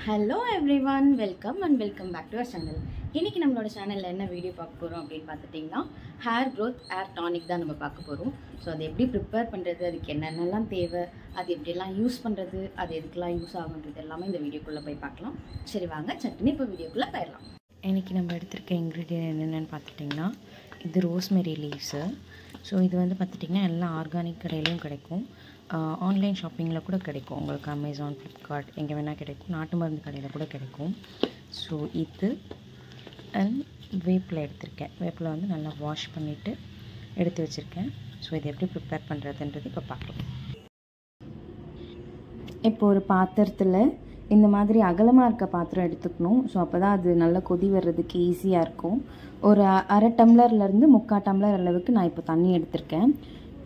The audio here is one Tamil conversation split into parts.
Hello everyone, welcome back to our channel. இன்றைக்கி நம்மளோட சேனலில் என்ன வீடியோ பார்க்க போகிறோம் அப்படின்னு பார்த்துட்டிங்கன்னா, ஹேர் க்ரோத் ஹேர் டானிக் தான் நம்ம பார்க்க போகிறோம். ஸோ அதை எப்படி ப்ரிப்பேர் பண்ணுறது, அதுக்கு என்னென்னலாம் தேவை, அது எப்படியெல்லாம் யூஸ் பண்ணுறது, அது எதுக்கெல்லாம் யூஸ் ஆகுன்றது எல்லாமே இந்த வீடியோக்குள்ளே போய் பார்க்கலாம். சரி வாங்க சட்டுன்னு இப்போ வீடியோக்குள்ளே போயிடலாம். இன்றைக்கி நம்ம எடுத்திருக்க இன்க்ரீடியன்ட் என்னென்னு பார்த்துட்டிங்கன்னா, இது ரோஸ்மெரி லீவ்ஸு. ஸோ இது வந்து பார்த்துட்டிங்கன்னா எல்லாம் ஆர்கானிக் கடையிலையும் கிடைக்கும், ஆன்லைன் ஷாப்பிங்கில் கூட கிடைக்கும். உங்களுக்கு அமேசான், ஃப்ளிப்கார்ட் எங்கே வேணால் கிடைக்கும், நாட்டு மருந்து கடையில் கூட கிடைக்கும். ஸோ இது அண்ட் வேப்பில் எடுத்திருக்கேன். வேப்பில் வந்து நல்லா வாஷ் பண்ணிவிட்டு எடுத்து வச்சுருக்கேன். ஸோ இது எப்படி ப்ரிப்பேர் பண்ணுறதுன்றது இப்போ பார்க்கலாம். இப்போ ஒரு பாத்திரத்தில் இந்த மாதிரி அகலமாக இருக்க பாத்திரம் எடுத்துக்கணும். ஸோ அப்போ தான் அது நல்லா கொதி வர்றதுக்கு ஈஸியாக இருக்கும். ஒரு அரை டம்ளர்லேருந்து 3/4 டம்ளர் அளவுக்கு நான் இப்போ தண்ணி எடுத்திருக்கேன்.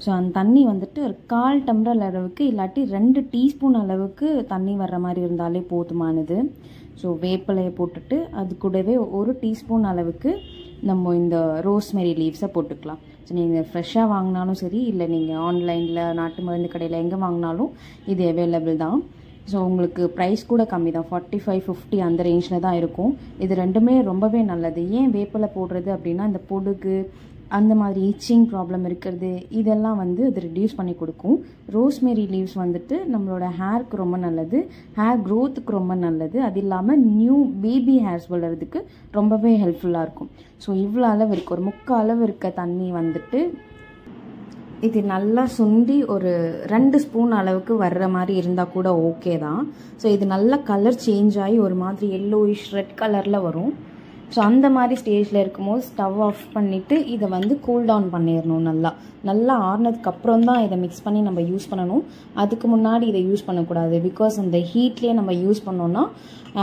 ஸோ அந்த தண்ணி வந்துட்டு ஒரு 1/4 டம்ளர் அளவுக்கு இல்லாட்டி 2 டீஸ்பூன் அளவுக்கு தண்ணி வர்ற மாதிரி இருந்தாலே போதுமானது. ஸோ வேப்பிலையை போட்டுட்டு அது கூடவே 1 டீஸ்பூன் அளவுக்கு நம்ம இந்த ரோஸ்மெரி லீவ்ஸை போட்டுக்கலாம். ஸோ நீங்கள் ஃப்ரெஷ்ஷாக வாங்கினாலும் சரி, இல்லை நீங்கள் ஆன்லைனில் நாட்டு மருந்து கடையில் எங்கே வாங்கினாலும் இது அவைலபிள் தான். ஸோ உங்களுக்கு ப்ரைஸ் கூட கம்மி தான், 45-50 அந்த ரேஞ்சில் தான் இருக்கும். இது ரெண்டுமே ரொம்பவே நல்லது. ஏன் வேப்பிலை போடுறது அப்படின்னா, இந்த பொடுகு அந்த மாதிரி இச்சிங் ப்ராப்ளம் இருக்கிறது இதெல்லாம் வந்து அது ரிடியூஸ் பண்ணி கொடுக்கும். ரோஸ்மெரி லீவ்ஸ் வந்துட்டு நம்மளோட ஹேருக்கு ரொம்ப நல்லது, ஹேர் க்ரோத்துக்கு ரொம்ப நல்லது. அது இல்லாமல் நியூ பேபி ஹேர்ஸ் வளர்கிறதுக்கு ரொம்பவே ஹெல்ப்ஃபுல்லாக இருக்கும். ஸோ இவ்வளோ அளவு இருக்குது, ஒரு 3/4 அளவு இருக்க தண்ணி வந்துட்டு இது நல்லா சுண்டி ஒரு 2 ஸ்பூன் அளவுக்கு வர்ற மாதிரி இருந்தால் கூட ஓகே தான். ஸோ இது நல்லா கலர் சேஞ்ச் ஆகி ஒரு மாதிரி எல்லோயிஷ் ரெட் கலரில் வரும். ஸோ அந்த மாதிரி ஸ்டேஜில் இருக்கும்போது ஸ்டவ் ஆஃப் பண்ணிவிட்டு இதை வந்து கூல் டவுன் பண்ணிடணும். நல்லா ஆறுனதுக்கப்புறம் தான் இதை மிக்ஸ் பண்ணி நம்ம யூஸ் பண்ணணும். அதுக்கு முன்னாடி இதை யூஸ் பண்ணக்கூடாது. பிகாஸ் அந்த ஹீட்லேயே நம்ம யூஸ் பண்ணோன்னா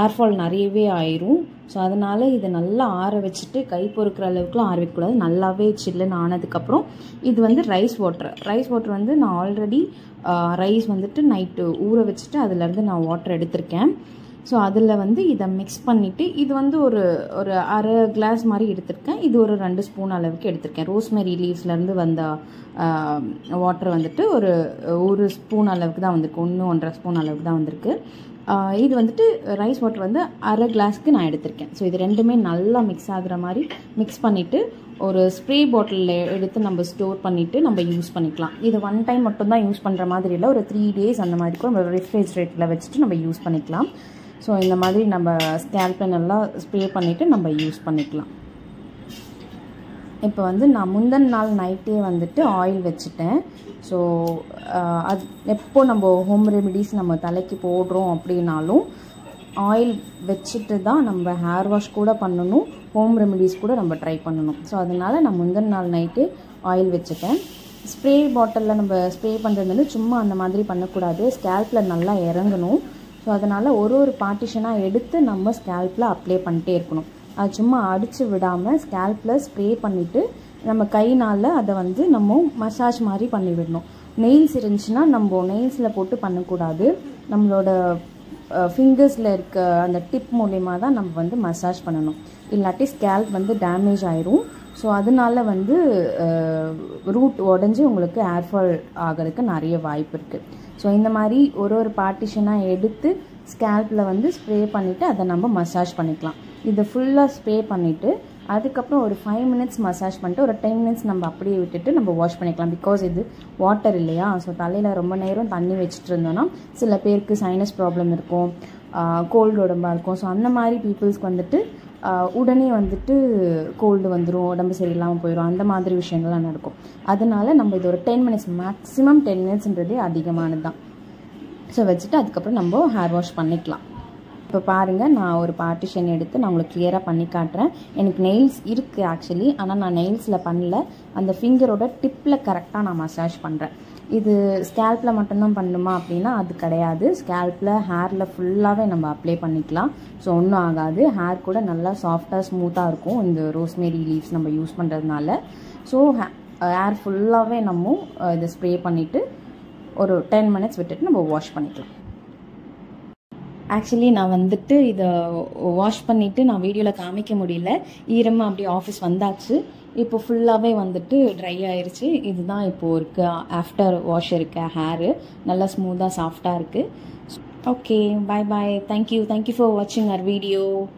ஏர்ஃபால் நிறையவே ஆயிரும். ஸோ அதனால் இதை நல்லா ஆற வச்சுட்டு, கை பொறுக்கிற அளவுக்குலாம் ஆற வைக்கக்கூடாது. நல்லாவே சில்லுன்னு ஆனதுக்கப்புறம் இது வந்து ரைஸ் வாட்டர் வந்து நான் ஆல்ரெடி ரைஸ் வந்துட்டு நைட்டு ஊற வச்சுட்டு அதுலேருந்து நான் வாட்டர் எடுத்திருக்கேன். ஸோ அதில் வந்து இதை மிக்ஸ் பண்ணிவிட்டு இது வந்து ஒரு அரை கிளாஸ் மாதிரி எடுத்திருக்கேன். இது ஒரு 2 ஸ்பூன் அளவுக்கு எடுத்திருக்கேன். ரோஸ்மெரி லீவ்ஸ்லேருந்து வந்த வாட்டர் வந்துட்டு ஒரு ஸ்பூன் அளவுக்கு தான் வந்திருக்கு, 1-1.5 ஸ்பூன் அளவுக்கு தான் வந்திருக்கு. இது வந்துட்டு ரைஸ் வாட்டர் வந்து அரை கிளாஸ்க்கு நான் எடுத்திருக்கேன். ஸோ இது ரெண்டுமே நல்லா மிக்ஸ் ஆகுற மாதிரி மிக்ஸ் பண்ணிவிட்டு ஒரு ஸ்ப்ரே பாட்டிலில் எடுத்து நம்ம ஸ்டோர் பண்ணிவிட்டு நம்ம யூஸ் பண்ணிக்கலாம். இது 1 டைம் மட்டும்தான் யூஸ் பண்ணுற மாதிரி இல்லை, ஒரு 3 டேஸ் அந்த மாதிரி கூட நம்ம ரெஃப்ரிஜரேட்டரில் வச்சுட்டு நம்ம யூஸ் பண்ணிக்கலாம். ஸோ இந்த மாதிரி நம்ம ஸ்கேல்பில் நல்லா ஸ்ப்ரே பண்ணிவிட்டு நம்ம யூஸ் பண்ணிக்கலாம். இப்போ வந்து நான் முந்தின நாள் நைட்டே வந்துட்டு ஆயில் வச்சுட்டேன். ஸோ அது எப்போ நம்ம ஹோம் ரெமிடிஸ் நம்ம தலைக்கு போடுறோம் அப்படின்னாலும் ஆயில் வச்சுட்டு தான் நம்ம ஹேர் வாஷ் கூட பண்ணணும், ஹோம் ரெமிடிஸ் கூட நம்ம ட்ரை பண்ணணும். ஸோ அதனால் நான் முந்தின நாள் நைட்டு ஆயில் வச்சுட்டேன். ஸ்ப்ரே பாட்டிலில் நம்ம ஸ்ப்ரே பண்ணுறது வந்து சும்மா அந்த மாதிரி பண்ணக்கூடாது, ஸ்கேல்பில் நல்லா இறங்கணும். ஸோ அதனால் ஒரு பார்ட்டிஷனாக எடுத்து நம்ம ஸ்கேல்பில் அப்ளை பண்ணிட்டே இருக்கணும். அது சும்மா அடித்து விடாமல் ஸ்கேல்பில் ஸ்ப்ரே பண்ணிவிட்டு நம்ம கைனால் அதை வந்து நம்ம மசாஜ் மாதிரி பண்ணி விடணும். நெயில்ஸ் இருந்துச்சுன்னா நம்ம நெயில்ஸில் போட்டு பண்ணக்கூடாது, நம்மளோட ஃபிங்கர்ஸில் இருக்க அந்த டிப் மூலயமா தான் நம்ம வந்து மசாஜ் பண்ணணும். இல்லாட்டி ஸ்கேல்ப் வந்து டேமேஜ் ஆயிரும். ஸோ அதனால வந்து ரூட் உடஞ்சி உங்களுக்கு ஏர்ஃபால் ஆகிறதுக்கு நிறைய வாய்ப்பு இருக்குது. ஸோ இந்த மாதிரி ஒரு பார்ட்டிஷனாக எடுத்து ஸ்கேல்பில் வந்து ஸ்ப்ரே பண்ணிவிட்டு அதை நம்ம மசாஜ் பண்ணிக்கலாம். இதை ஃபுல்லாக ஸ்ப்ரே பண்ணிவிட்டு அதுக்கப்புறம் ஒரு 5 மினிட்ஸ் மசாஜ் பண்ணிட்டு ஒரு 10 மினிட்ஸ் நம்ம அப்படியே விட்டுட்டு நம்ம வாஷ் பண்ணிக்கலாம். பிகாஸ் இது வாட்டர் இல்லையா. ஸோ தலையில் ரொம்ப நேரம் தண்ணி வச்சுட்டு இருந்தோன்னா சில பேருக்கு சைனஸ் ப்ராப்ளம் இருக்கும், கோல்டு உடம்பாக இருக்கும். ஸோ அந்த மாதிரி பீப்புள்ஸ்க்கு வந்துட்டு உடனே வந்துட்டு கோல்டு வந்துடும், உடம்பு சரியில்லாமல் போயிடும், அந்த மாதிரி விஷயங்கள்லாம் நடக்கும். அதனால் நம்ம இது ஒரு 10 மினிட்ஸ், மேக்ஸிமம் 10 மினிட்ஸ்ன்றதே அதிகமானது தான். ஸோ வச்சுட்டு அதுக்கப்புறம் நம்ம ஹேர் வாஷ் பண்ணிக்கலாம். இப்போ பாருங்கள், நான் ஒரு பார்ட்டிஷன் எடுத்து நான் உங்களுக்கு கிளியராக பண்ணி காட்டுறேன். எனக்கு நெயில்ஸ் இருக்குது ஆக்சுவலி, ஆனால் நான் நெயில்ஸில் பண்ணல, அந்த ஃபிங்கரோட டிப்பில் கரெக்டாக நான் மசாஜ் பண்ணுறேன். இது ஸ்கேல்பில் மட்டும்தான் பண்ணணுமா அப்படின்னா அது கிடையாது. ஸ்கேல்பில் ஹேரில் ஃபுல்லாகவே நம்ம அப்ளை பண்ணிக்கலாம். ஸோ ஒன்றும் ஆகாது, ஹேர் கூட நல்லா சாஃப்டாக ஸ்மூத்தாக இருக்கும் இந்த ரோஸ்மெரி லீவ்ஸ் நம்ம யூஸ் பண்ணுறதுனால. ஸோ ஹேர் ஃபுல்லாகவே நம்ம இதை ஸ்ப்ரே பண்ணிவிட்டு ஒரு 10 மினிட்ஸ் விட்டுட்டு நம்ம வாஷ் பண்ணிக்கலாம். ஆக்சுவலி நான் வந்துட்டு இதை வாஷ் பண்ணிவிட்டு நான் வீடியோவில் காமிக்க முடியல, ஈரமாக அப்படியே ஆஃபீஸ் வந்தாச்சு. இப்போ ஃபுல்லாகவே வந்துட்டு ட்ரை ஆயிடுச்சு. இதுதான் இப்போது இருக்க ஆஃப்டர் வாஷ் இருக்க ஹேரு, நல்லா ஸ்மூத்தாக சாஃப்டாக இருக்குது. Okay, bye bye. Thank you for watching our video.